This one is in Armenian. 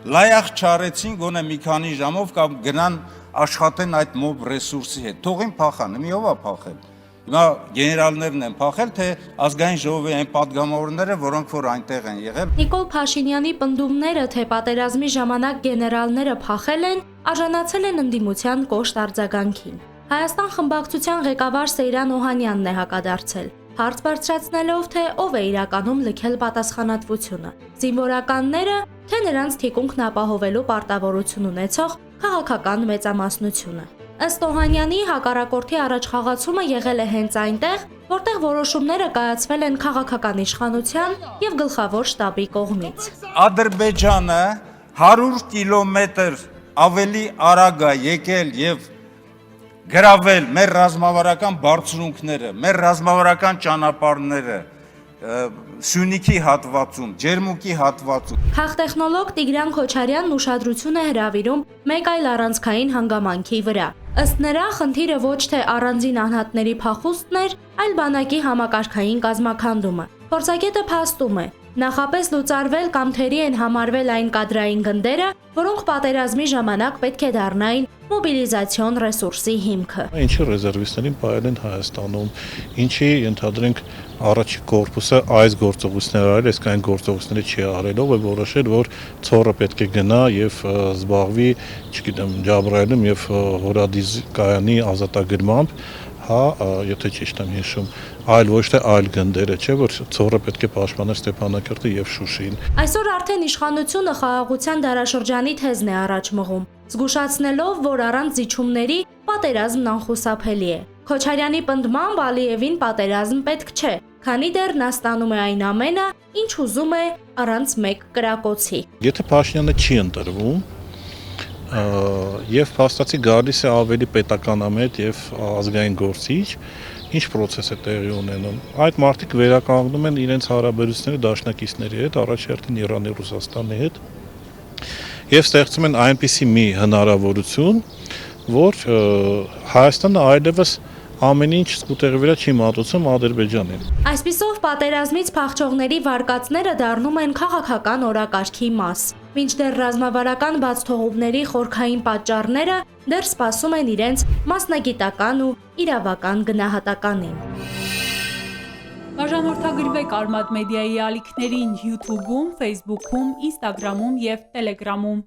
լայախ չարեցին գոնե մի քանի ժամով կամ գնան աշխատեն այդ մոբ ռեսուրսի հետ։ Թողին փախան, մի ով է փախել։ Հիմա գեներալներն են փախել, թե ազգային ժողովի այն падգամավորները, որոնք որ այնտեղ են եղել։ Նիկոլ Փաշինյանի պնդումները, թե պատերազմի ժամանակ գեներալները փախել են, արժանացել են ընդդիմության կոշտ արձագանքին։ Հայաստան խմբակցության ղեկավար Սեյրան Օհանյանն է հակադարձել, հարց բարձրացնելով, թե ով է իրականում լքել պատասխանատվությունը՝ զինվորականները, թե նրանց թիկունքն ապահովելու պարտավորություն ունեցող քաղաքական մեծամասնությունը։ Ըստ Օհանյանի, հակառակորդի առաջխաղացումը եղել է հենց այնտեղ, որտեղ որոշումները կայացվել են քաղաքական իշխանության եւ գլխավոր շտաբի կողմից։ Ադրբեջանը 100 կիլոմետր ավելի արագ է եկել եւ գրավել մեր ռազմավարական բարձունքները, մեր ռազմավարական ճանապարհները, Սյունիքի հատվածում, Ջերմուկի հատվածում։ Քաղտեխնոլոգ Տիգրան Քոչարյանն ուշադրություն է հրավիրում մեկ այլ առանցքային հանգամանքի վրա։ Ըստ նրա, խնդիրը ոչ թե առանձին անհատների փախուստն էր, այլ բանակի համակարգային կազմաքանդումը։ Փորձագետը փաստում է, նախապես լուծարվել կամ թերի են համարվել այն կադրային գնդերը, որոնք պատերազմի ժամանակ պետք է դառնային մոբիլիզացիոն ռեսուրսի հիմքը։ Ինչի ռեզերվիստներին պահել են Հայաստանում, ինչի ընդհանրենք առաջի կորպուսը այս գործողությունները արել, իսկ այն գործողությունները չի արել, ով է որոշել, որ ցորը պետք է գնա եւ զբաղվի, չգիտեմ, Ջաբրայելում եւ Հորադիզ կայանի ազատագրմամբ, հա, եթե ճիշտ եմ հիշում, այլ ոչ թե այլ գնդերը, չէ՞ որ ցորը պետք է պաշտպաներ Ստեփանակերտը եւ Շուշին։ Այսօր արդեն իշխանությունը խաղաղության դարաշրջանի թեզն է առաջ մղում, զգուշացնելով, որ առանց զիջումների պատերազմն անխուսափելի է։ Քոչարյանի պնդմամբ Ալիևին պատերազմ պետք չէ, քանի դեռ նա ստանում է այն ամենը, ինչ ուզում է առանց մեկ կրակոցի։ Եթե Փաշինյանը չի ընտրվում, եւ փաստացի գալիս է ավելի պետականամետ եւ ազգային գործիչ, ինչ process է տեղի ունենում։ Այդ մարդիկ վերականգնում են իրենց հարաբերությունները դաշնակիցների հետ, առաջերտին Իրանի, Ռուսաստանի հետ, եւ ստեղծում են այնպիսի մի հնարավորություն, որ Հայաստանը այլևս ամեն ինչ սկուտերի վրա չի մատուցում Ադրբեջանին։ Այսպիսով պատերազմից փախչողների վարկածները դառնում են քաղաքական օրակարգի մաս, մինչդեռ ռազմավարական բացթողումների խորքային պատճառները դեռ սպասում են իրենց մասնագիտական ու իրավական գնահատականին։ Բաժանորդագրվեք Արմադ մեդիայի ալիքներին YouTube-ում, Facebook-ում, Instagram-ում եւ Telegram-ում։